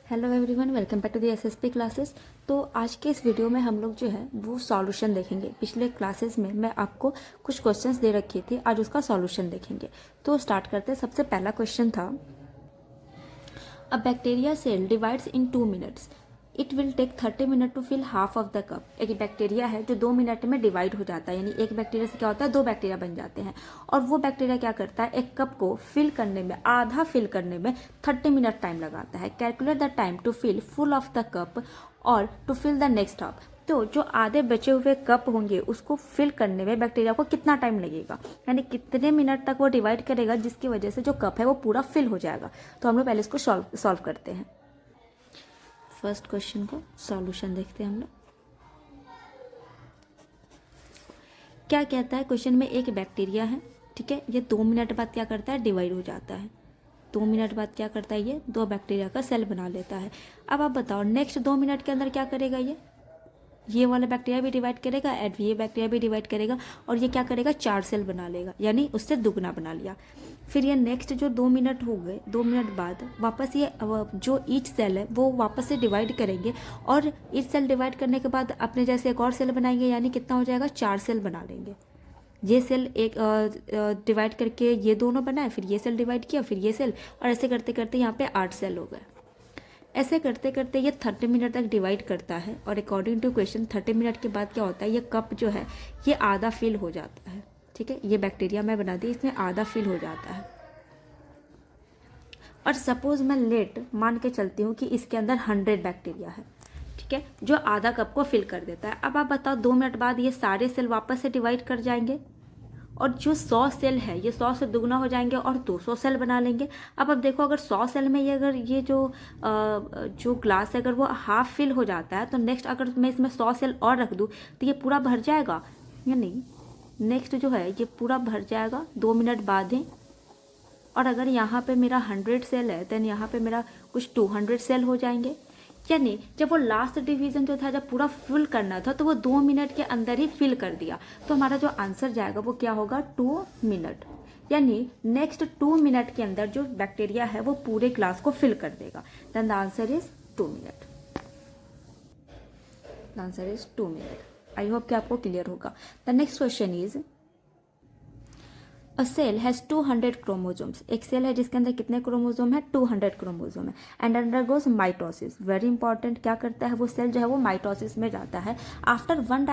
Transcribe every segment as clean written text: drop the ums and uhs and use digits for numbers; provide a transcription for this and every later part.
Hello everyone, welcome back to the SSP classes. तो आज के इस वीडियो में हम लोग जो है वो सॉल्यूशन देखेंगे। पिछले क्लासेस में मैं आपको कुछ क्वेश्चंस दे रखी थी, आज उसका सॉल्यूशन देखेंगे। तो स्टार्ट करते हैं। सबसे पहला क्वेश्चन था, a bacteria cell divides in 2 minutes, it will take 30 minute to fill half of the cup. एक बैक्टीरिया है जो 2 मिनट में डिवाइड हो जाता है, यानी एक बैक्टीरिया से क्या होता है, 2 बैक्टीरिया बन जाते हैं। और वो बैक्टीरिया क्या करता है, एक कप को फिल करने में, आधा फिल करने में 30 मिनट टाइम लगाता है। Calculate the time to fill full of the cup और to fill the next half. तो जो आधे बचे हुए कप होंगे उसको फिल करने में बैक्टीरिया को कितना टाइम लगेगा, यानी कितने मिनट तक वो डिवाइड करेगा जिसकी वजह से जो कप है वो पूरा फिल हो जाएगा। तो हम लोग पहले इसको सॉल्व करते हैं। फर्स्ट क्वेश्चन को सॉल्यूशन देखते हैं हम लोग। क्या कहता है क्वेश्चन में, एक बैक्टीरिया है, ठीक है, ये 2 मिनट बाद क्या करता है, डिवाइड हो जाता है। 2 मिनट बाद क्या करता है, ये 2 बैक्टीरिया का सेल बना लेता है। अब आप बताओ नेक्स्ट 2 मिनट के अंदर क्या करेगा, ये वाला बैक्टीरिया भी डिवाइड करेगा एंड ये बैक्टीरिया भी डिवाइड करेगा और ये क्या करेगा, 4 सेल बना लेगा, यानी उससे दुगना बना लिया। फिर ये नेक्स्ट जो 2 मिनट हो गए, 2 मिनट बाद वापस ये जो ईच सेल है वो वापस से डिवाइड करेंगे और ईच सेल डिवाइड करने के बाद अपने जैसे एक और सेल बनाएंगे, यानी कितना हो जाएगा, 4 सेल बना लेंगे। ये सेल एक डिवाइड करके ये दोनों बनाए, फिर ये सेल डिवाइड किया, फिर ये सेल, और ऐसे करते करते यहाँ पे 8 सेल हो गए। ऐसे करते करते ये 30 मिनट तक डिवाइड करता है और अकॉर्डिंग टू क्वेश्चन 30 मिनट के बाद क्या होता है, ये कप जो है ये आधा फिल हो जाता है। ठीक है, ये बैक्टीरिया मैं बना दी, इसमें आधा फिल हो जाता है। और सपोज मैं लेट मान के चलती हूँ कि इसके अंदर 100 बैक्टीरिया है, ठीक है, जो आधा कप को फिल कर देता है। अब आप बताओ 2 मिनट बाद ये सारे सेल वापस से डिवाइड कर जाएंगे और जो 100 सेल है ये 100 से दुगना हो जाएंगे और 200 सेल बना लेंगे। अब देखो अगर 100 सेल में ये अगर ये जो ग्लास है अगर वो हाफ फिल हो जाता है तो नेक्स्ट अगर मैं इसमें 100 सेल और रख दूँ तो ये पूरा भर जाएगा या नहीं। नेक्स्ट जो है ये पूरा भर जाएगा 2 मिनट बाद ही। और अगर यहाँ पे मेरा 100 सेल है देन यहाँ पे मेरा कुछ 200 सेल हो जाएंगे। यानी जब वो लास्ट डिवीजन जो था जब पूरा फिल करना था तो वो 2 मिनट के अंदर ही फिल कर दिया, तो हमारा जो आंसर जाएगा वो क्या होगा, 2 मिनट। यानी नेक्स्ट 2 मिनट के अंदर जो बैक्टीरिया है वो पूरे ग्लास को फिल कर देगा। Then the answer is 2 minute. The answer is 2 minute. I hope कि आपको क्लियर होगा। The next question is, a cell has 200 chromosomes. एक सेल है जिसके अंदर कितने क्रोमोजोम है, 200 क्रोमोजोम है। And undergoes mitosis. Very important, क्या करता है वो सेल जो है वो माइटोसिस में जाता है। After one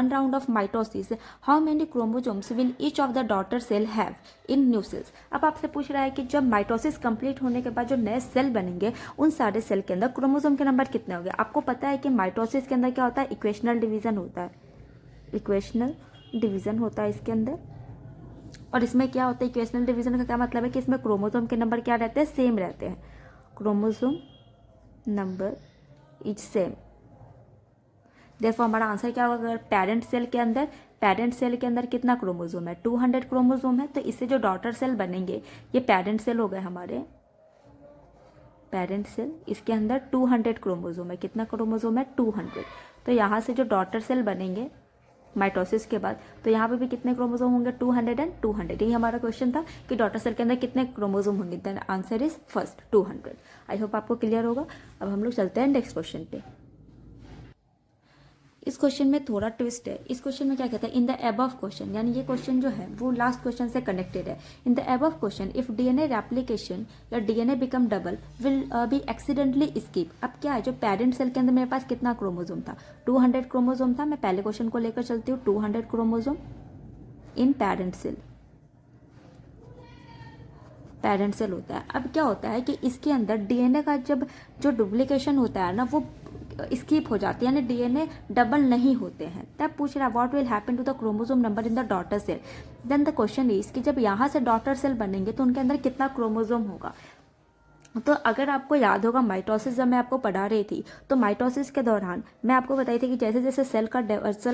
round of mitosis how many chromosomes will each of the daughter cell have in new cells. अब आपसे पूछ रहा है कि जब माइटोसिस कंप्लीट होने के बाद जो नए सेल बनेंगे उन सारे सेल के अंदर क्रोमोजोम के नंबर कितने होंगे। आपको पता है कि माइटोसिस के अंदर क्या होता है, इक्वेशनल डिवीजन होता है। इक्वेशनल डिवीजन होता है इसके अंदर। और इसमें क्या होता है, इक्वेशनल डिवीजन का क्या मतलब है कि इसमें क्रोमोसोम के नंबर क्या रहते हैं, सेम रहते हैं। Chromosome number is same. देखो हमारा आंसर क्या होगा, अगर पेरेंट सेल के अंदर कितना क्रोमोसोम है, 200 क्रोमोसोम है, तो इससे जो डॉटर सेल बनेंगे ये पेरेंट सेल हो गए हमारे। पेरेंट सेल इसके अंदर 200 क्रोमोसोम है। कितना क्रोमोसोम है, 200। तो यहाँ से जो डॉटर सेल बनेंगे माइटोसिस के बाद, तो यहाँ पे भी कितने क्रोमोसोम होंगे, 200 एंड 200। यही हमारा क्वेश्चन था कि डॉटर सेल के अंदर कितने क्रोमोसोम होंगे। Then answer is first 200। I hope आपको क्लियर होगा। अब हम लोग चलते हैं नेक्स्ट क्वेश्चन पे। इस क्वेश्चन में थोड़ा ट्विस्ट है। इस क्वेश्चन में क्या कहता है, इन द अबव क्वेश्चन, यानी ये क्वेश्चन जो है वो लास्ट क्वेश्चन से कनेक्टेड है। In the above question if DNA replication या DNA become double will be accidentally skip. अब क्या है, जो पेरेंट सेल के अंदर मेरे पास कितना क्रोमोसोम था, 200 क्रोमोसोम था। मैं पहले क्वेश्चन को लेकर चलती हूँ, 200 chromosome in parent cell. Parent cell होता है। अब क्या होता है कि इसके अंदर डीएनए का जब जो डुप्लीकेशन होता है ना वो स्किप हो जाती है, यानी डीएनए डबल नहीं होते हैं। तब पूछ रहा है what will happen to the chromosome number in the daughter cell. Then the question is कि जब यहाँ से डॉटर सेल बनेंगे तो उनके अंदर कितना क्रोमोसोम होगा। तो अगर आपको याद होगा माइटोसिस जब मैं आपको पढ़ा रही थी तो माइटोसिस के दौरान मैं आपको बताई थी कि जैसे जैसे सेल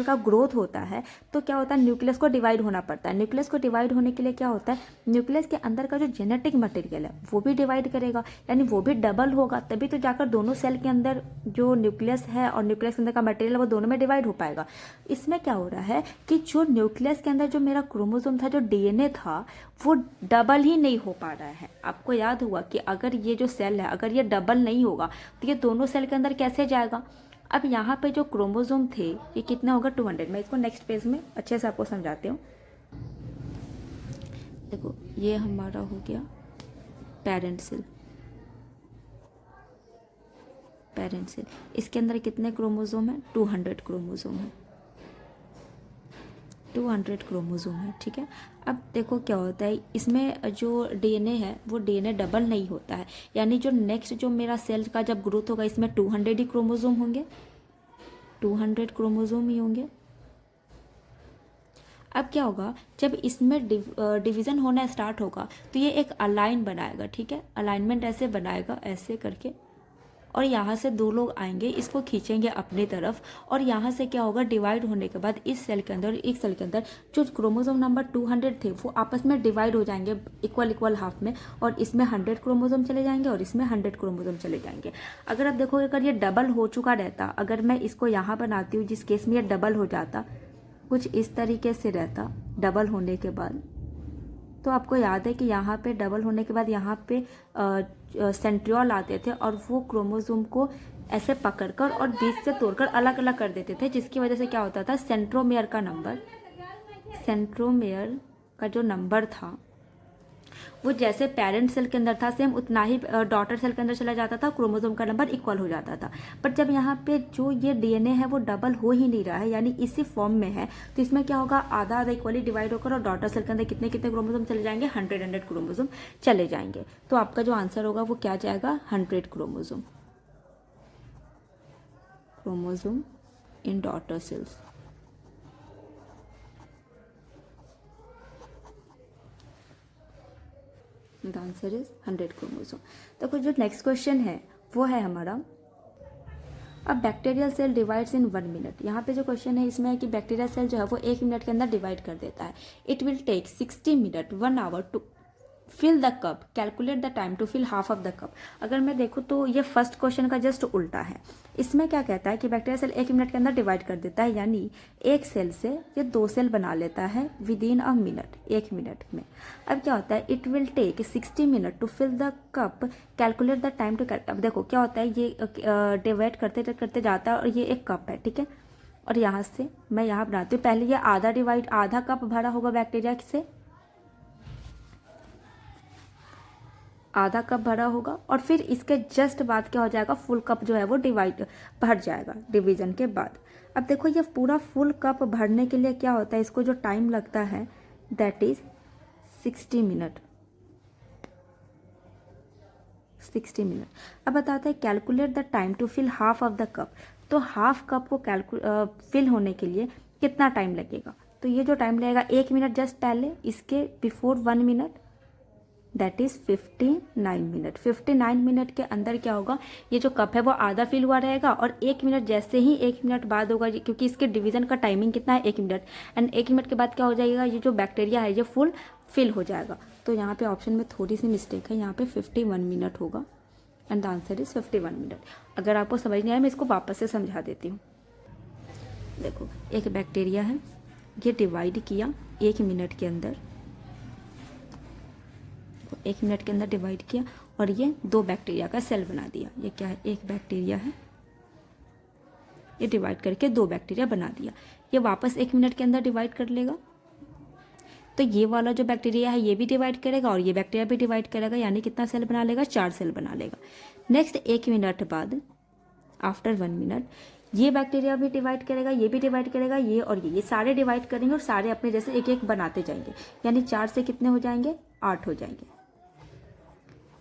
का ग्रोथ होता है तो क्या होता है, न्यूक्लियस को डिवाइड होना पड़ता है। न्यूक्लियस को डिवाइड होने के लिए क्या होता है, न्यूक्लियस के अंदर का जो जेनेटिक मटेरियल है वो भी डिवाइड करेगा, यानी वो भी डबल होगा, तभी तो जाकर दोनों सेल के अंदर जो न्यूक्लियस है और न्यूक्लियस के अंदर का मटेरियल है वो दोनों में डिवाइड हो पाएगा। इसमें क्या हो रहा है कि जो न्यूक्लियस के अंदर जो मेरा क्रोमोसोम था, जो डीएनए था, वो डबल ही नहीं हो पा रहा है। आपको याद हुआ कि अगर ये जो सेल है अगर ये डबल नहीं होगा तो ये दोनों सेल के अंदर कैसे जाएगा। अब यहाँ पे जो क्रोमोसोम थे ये कितना होगा 200। मैं इसको नेक्स्ट पेज में अच्छे से आपको समझाती हूँ। देखो ये हमारा हो गया पेरेंट सेल। पेरेंट सेल इसके अंदर कितने क्रोमोसोम है 200 क्रोमोसोम है। 200 क्रोमोसोम है, ठीक है। अब देखो क्या होता है इसमें जो डीएनए है वो डीएनए डबल नहीं होता है, यानी जो नेक्स्ट जो मेरा सेल का जब ग्रोथ होगा इसमें 200 ही क्रोमोसोम होंगे, 200 क्रोमोसोम ही होंगे। अब क्या होगा जब इसमें डिवीज़न होना स्टार्ट होगा तो ये एक अलाइन बनाएगा, ठीक है। अलाइनमेंट ऐसे बनाएगा ऐसे करके, और यहाँ से दो लोग आएंगे इसको खींचेंगे अपनी तरफ, और यहाँ से क्या होगा डिवाइड होने के बाद इस सेल के अंदर एक सेल के अंदर जो क्रोमोसोम नंबर 200 थे वो आपस में डिवाइड हो जाएंगे इक्वल हाफ में, और इसमें 100 क्रोमोसोम चले जाएंगे और इसमें 100 क्रोमोसोम चले जाएंगे। अगर आप देखोगे अगर ये डबल हो चुका रहता, अगर मैं इसको यहाँ बनाती हूँ जिस केस में ये डबल हो जाता, कुछ इस तरीके से रहता डबल होने के बाद, तो आपको याद है कि यहाँ पे डबल होने के बाद यहाँ पे सेंट्रियोल आते थे और वो क्रोमोसोम को ऐसे पकड़कर और बीच से तोड़कर अलग अलग कर देते थे, जिसकी वजह से क्या होता था सेंट्रोमेयर का जो नंबर था वो जैसे पेरेंट सेल के अंदर था सेम उतना ही डॉटर सेल के अंदर चला जाता था, क्रोमोसोम का नंबर इक्वल हो जाता था। पर जब यहाँ पे जो ये डीएनए है वो डबल हो ही नहीं रहा है, यानी इसी फॉर्म में है, तो इसमें क्या होगा आधा आधा इक्वली डिवाइड होकर और डॉटर सेल के अंदर कितने कितने क्रोमोसोम चले जाएंगे 100 क्रोमोसोम चले जाएंगे। तो आपका जो आंसर होगा वो क्या जाएगा 100 chromosome in daughter cells. The answer is 100 chromosome. तो जो नेक्स्ट क्वेश्चन है वो है हमारा अब बैक्टीरियल सेल डिवाइड्स इन 1 मिनट। यहाँ पे जो क्वेश्चन है इसमें है कि बैक्टीरियल सेल जो है वो 1 मिनट के अंदर डिवाइड कर देता है। It will take 60 minute 1 hour to fill the cup, calculate the time to fill half of the cup. अगर मैं देखूँ तो ये फर्स्ट क्वेश्चन का जस्ट उल्टा है। इसमें क्या कहता है कि बैक्टीरिया सेल 1 मिनट के अंदर डिवाइड कर देता है, यानी एक सेल से ये 2 सेल बना लेता है within a minute, 1 minute में। अब क्या होता है it will take 60 minute to fill the cup, calculate the time to. अब देखो क्या होता है ये डिवाइड करते करते जाता है और ये एक कप है, ठीक है। और यहाँ से मैं यहाँ बनाती हूँ, पहले ये आधा कप भरा होगा बैक्टीरिया से, आधा कप भरा होगा, और फिर इसके जस्ट बाद क्या हो जाएगा फुल कप जो है वो भर जाएगा डिवीजन के बाद। अब देखो ये पूरा फुल कप भरने के लिए क्या होता है इसको जो टाइम लगता है दैट इज 60 मिनट। 60 मिनट। अब बताते हैं calculate the time to fill half of the cup. तो हाफ कप को फिल होने के लिए कितना टाइम लगेगा, तो ये जो टाइम लगेगा 1 मिनट जस्ट पहले, इसके before 1 minute that is 59 minute. 59 minute के अंदर क्या होगा ये जो कप है वो आधा फिल हुआ रहेगा, और 1 मिनट जैसे ही 1 मिनट बाद होगा क्योंकि इसके डिवीजन का टाइमिंग कितना है 1 मिनट, एंड 1 मिनट के बाद क्या हो जाएगा ये जो बैक्टीरिया है ये फुल फिल हो जाएगा। तो यहाँ पे ऑप्शन में थोड़ी सी मिस्टेक है, यहाँ पे 51 मिनट होगा and the answer is 51 minute. अगर आपको समझ नहीं आया मैं इसको वापस से समझा देती हूँ। देखो एक बैक्टीरिया है ये डिवाइड किया 1 मिनट के अंदर, 1 मिनट के अंदर डिवाइड किया और ये 2 बैक्टीरिया का सेल बना दिया। ये क्या है एक बैक्टीरिया है, ये डिवाइड करके 2 बैक्टीरिया बना दिया। ये वापस 1 मिनट के अंदर डिवाइड कर लेगा, तो ये वाला जो बैक्टीरिया है ये भी डिवाइड करेगा और ये बैक्टीरिया भी डिवाइड करेगा, यानी कितना सेल बना लेगा 4 सेल बना लेगा। नेक्स्ट 1 मिनट बाद आफ्टर 1 मिनट ये बैक्टीरिया भी डिवाइड करेगा, ये भी डिवाइड करेगा, ये और ये सारे डिवाइड करेंगे और सारे अपने जैसे एक एक बनाते जाएंगे, यानी 4 से कितने हो जाएंगे 8 हो जाएंगे,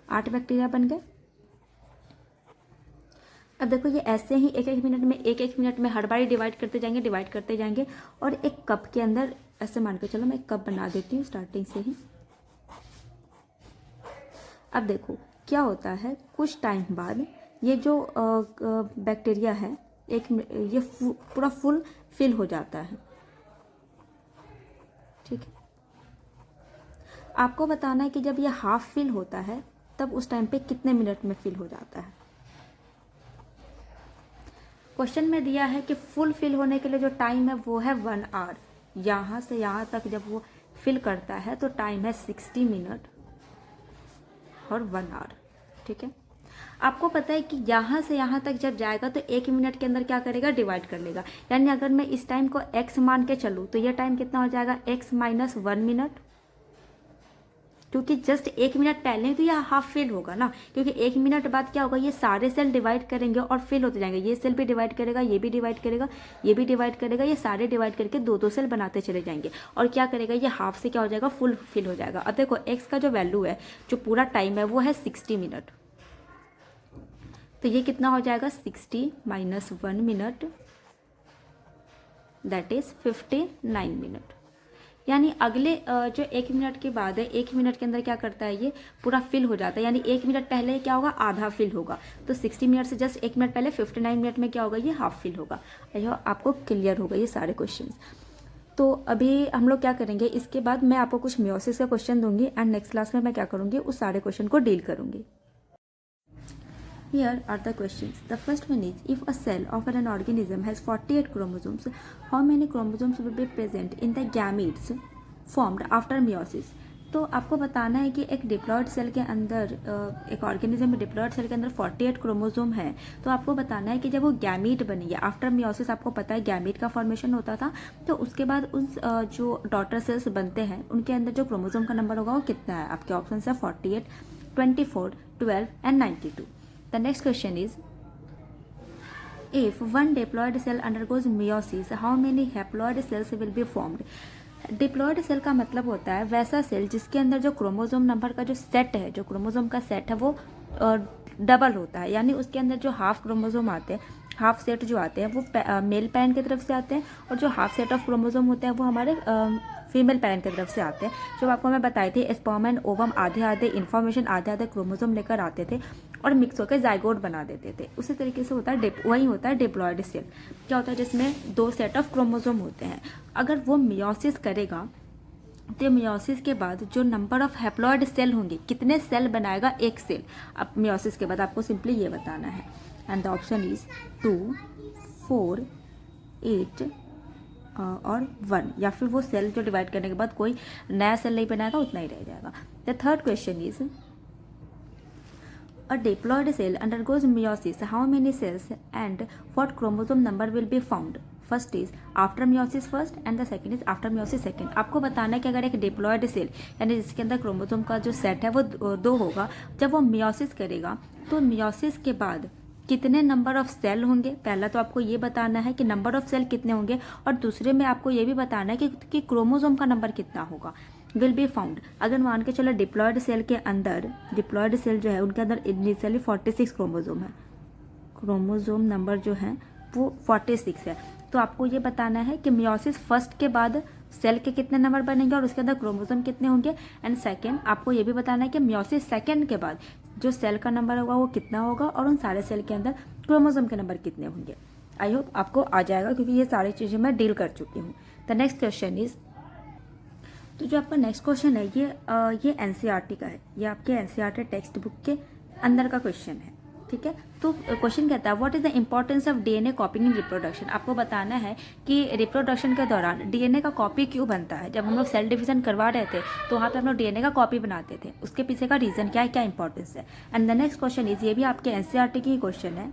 8 बैक्टीरिया बन गए। अब देखो ये ऐसे ही एक एक मिनट में हर बारी डिवाइड करते जाएंगे और एक कप के अंदर ऐसे मान के चलो मैं एक कप बना देती हूँ स्टार्टिंग से ही। अब देखो क्या होता है कुछ टाइम बाद ये जो बैक्टीरिया है ये पूरा फुल फिल हो जाता है, ठीक है। आपको बताना है कि जब ये हाफ फिल होता है तब उस टाइम पे कितने मिनट में फिल हो जाता है। क्वेश्चन में दिया है कि फुल फिल होने के लिए जो टाइम है वो है 1 आवर। यहाँ से यहाँ तक जब वो फिल करता है तो टाइम है 60 मिनट और 1 आवर। ठीक है। आपको पता है कि यहाँ से यहाँ तक जब जाएगा तो 1 मिनट के अंदर क्या करेगा, डिवाइड कर लेगा। यानी अगर मैं इस टाइम को x मान के चलूँ तो ये टाइम कितना हो जाएगा, x माइनस 1 मिनट, क्योंकि जस्ट 1 मिनट पहले तो यह हाफ फिल होगा ना, क्योंकि 1 मिनट बाद क्या होगा, ये सारे सेल डिवाइड करेंगे और फिल होते जाएंगे। ये सेल भी डिवाइड करेगा, ये भी डिवाइड करेगा, ये भी डिवाइड करेगा, ये सारे डिवाइड करके 2-2 सेल बनाते चले जाएंगे और क्या करेगा, ये हाफ से क्या हो जाएगा, फुल फिल हो जाएगा। अब देखो एक्स का जो वैल्यू है, जो पूरा टाइम है वो है 60 मिनट, तो ये कितना हो जाएगा, 60 minus 1 minute, that is 59 minute. यानी अगले जो 1 मिनट के बाद है, 1 मिनट के अंदर क्या करता है, ये पूरा फिल हो जाता है। यानी 1 मिनट पहले क्या होगा, आधा फिल होगा, तो 60 मिनट से जस्ट 1 मिनट पहले 59 मिनट में क्या होगा, ये हाफ फिल होगा। यह आपको क्लियर होगा ये सारे क्वेश्चंस। तो अभी हम लोग क्या करेंगे, इसके बाद मैं आपको कुछ मियोसिस का क्वेश्चन दूंगी एंड नेक्स्ट क्लास में मैं क्या करूँगी, उस सारे क्वेश्चन को डील करूँगी। Here are the questions. The first one is, if a cell of an organism has 48 chromosomes, how many chromosomes will be present in the gametes formed after meiosis? तो आपको बताना है कि एक डिप्लॉयड सेल के अंदर, एक ऑर्गेनिज्म में डिप्लॉयड सेल के अंदर 48 क्रोमोसोम है। तो आपको बताना है कि जब वो गैमीट बनेगी आफ्टर मियोसिस, आपको पता है गैमीट का फॉर्मेशन होता था, तो उसके बाद उस जो डॉटर सेल्स बनते हैं उनके अंदर जो क्रोमोसोम का नंबर होगा वो कितना है। आपके ऑप्शन है 48, 24, 12 and 92। The next question is, if one diploid cell undergoes meiosis, how many haploid cells will be formed? Diploid cell का मतलब होता है वैसा सेल जिसके अंदर जो क्रोमोसोम नंबर का जो सेट है, जो क्रोमोसोम का सेट है वो डबल होता है। यानी उसके अंदर जो हाफ क्रोमोसोम आते हैं, हाफ सेट जो आते हैं वो मेल पैरेंट की तरफ से आते हैं, और जो हाफ सेट ऑफ क्रोमोसोम होते हैं वो हमारे फीमेल पैरेंट की तरफ से आते हैं। जो आपको मैं बताई थी, स्पर्म एंड ओवम आधे आधे इन्फॉर्मेशन, आधे आधे क्रोमोसोम लेकर आते थे और मिक्स होकर जाइगोट बना देते थे। उसी तरीके से होता है वही होता है डिप्लॉयड सेल। क्या होता है, जिसमें 2 सेट ऑफ क्रोमोसोम होते हैं। अगर वो मियोसिस करेगा तो मियोसिस के बाद जो नंबर ऑफ हैप्लॉयड सेल होंगे, कितने सेल बनाएगा एक सेल, अब मियोसिस के बाद आपको सिंपली ये बताना है। एंड द ऑप्शन इज 2, 4, 8 और 1, या फिर वो सेल जो डिवाइड करने के बाद कोई नया सेल नहीं बनाएगा, उतना ही रह जाएगा। The third question is, a diploid cell undergoes meiosis, how many cells and what chromosome number will be found? First is after meiosis first and the second is after meiosis second. आपको बताना है कि अगर एक diploid cell यानी जिसके अंदर chromosome का जो सेट है वो 2 होगा, जब वो मियोसिस करेगा तो मियोसिस के बाद कितने नंबर ऑफ सेल होंगे, पहला तो आपको ये बताना है कि नंबर ऑफ सेल कितने होंगे, और दूसरे में आपको ये भी बताना है कि क्रोमोसोम का नंबर कितना होगा, विल बी फाउंड। अगर मान के चलो डिप्लॉयड सेल के अंदर, डिप्लॉयड सेल जो है उनके अंदर इनिशियली 46 क्रोमोसोम है, क्रोमोसोम नंबर जो है वो 46 है, तो आपको ये बताना है कि मियोसिस फर्स्ट के बाद सेल के कितने नंबर बनेंगे और उसके अंदर क्रोमोसोम कितने होंगे। एंड सेकंड आपको ये भी बताना है कि मियोसिस सेकंड के बाद जो सेल का नंबर होगा वो कितना होगा और उन सारे सेल के अंदर क्रोमोसोम के नंबर कितने होंगे। आई होप आपको आ जाएगा, क्योंकि ये सारी चीज़ें मैं डील कर चुकी हूँ। द नेक्स्ट क्वेश्चन इज, तो जो आपका नेक्स्ट क्वेश्चन है ये एनसीईआरटी का है, ये आपके एनसीईआरटी टेक्स्ट बुक के अंदर का क्वेश्चन है, ठीक है। तो क्वेश्चन कहता है, what is the importance of DNA कॉपिंग in reproduction. आपको बताना है कि रिप्रोडक्शन के दौरान डीएनए का कॉपी क्यों बनता है। जब हम लोग सेल डिवीजन करवा रहे थे तो वहाँ पे हम लोग डीएनए का कॉपी बनाते थे, उसके पीछे का रीजन क्या है, क्या इंपॉर्टेंस है। And the next question is, ये भी आपके एनसीईआरटी की क्वेश्चन है।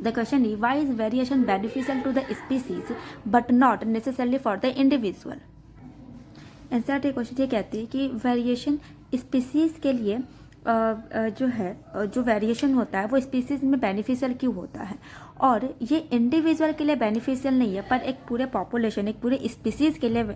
The question is, why is variation beneficial to the species but not necessarily for the individual. NCERT question ये कहती है कि वेरिएशन स्पीसीज के लिए जो वेरिएशन होता है वो स्पीसीज में बेनिफिशियल क्यों होता है, और ये इंडिविजुअल के लिए बेनिफिशियल नहीं है पर एक पूरे पॉपुलेशन, एक पूरे स्पीसीज के लिए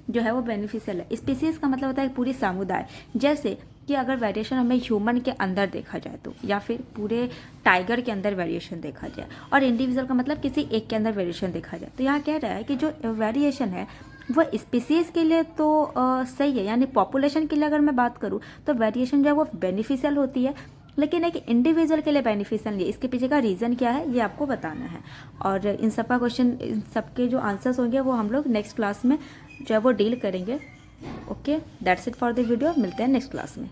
जो है वो बेनिफिशियल है। स्पीसीज का मतलब होता है पूरी समुदाय, जैसे कि अगर वेरिएशन हमें ह्यूमन के अंदर देखा जाए तो, या फिर पूरे टाइगर के अंदर वेरिएशन देखा जाए, और इंडिविजुअल का मतलब किसी एक के अंदर वेरिएशन देखा जाए। तो यहाँ कह रहा है कि जो वेरिएशन है वो स्पीसीज के लिए तो सही है, यानी पॉपुलेशन के लिए अगर मैं बात करूँ तो वेरिएशन जो है वो बेनिफिशियल होती है, लेकिन एक इंडिविजुअल के लिए बेनिफिशियल नहीं है। इसके पीछे का रीज़न क्या है ये आपको बताना है, और इन सब का क्वेश्चन, इन सबके जो आंसर्स होंगे वो हम लोग नेक्स्ट क्लास में जो है वो डील करेंगे। Okay, that's it for the video, मिलते हैं नेक्स्ट क्लास में।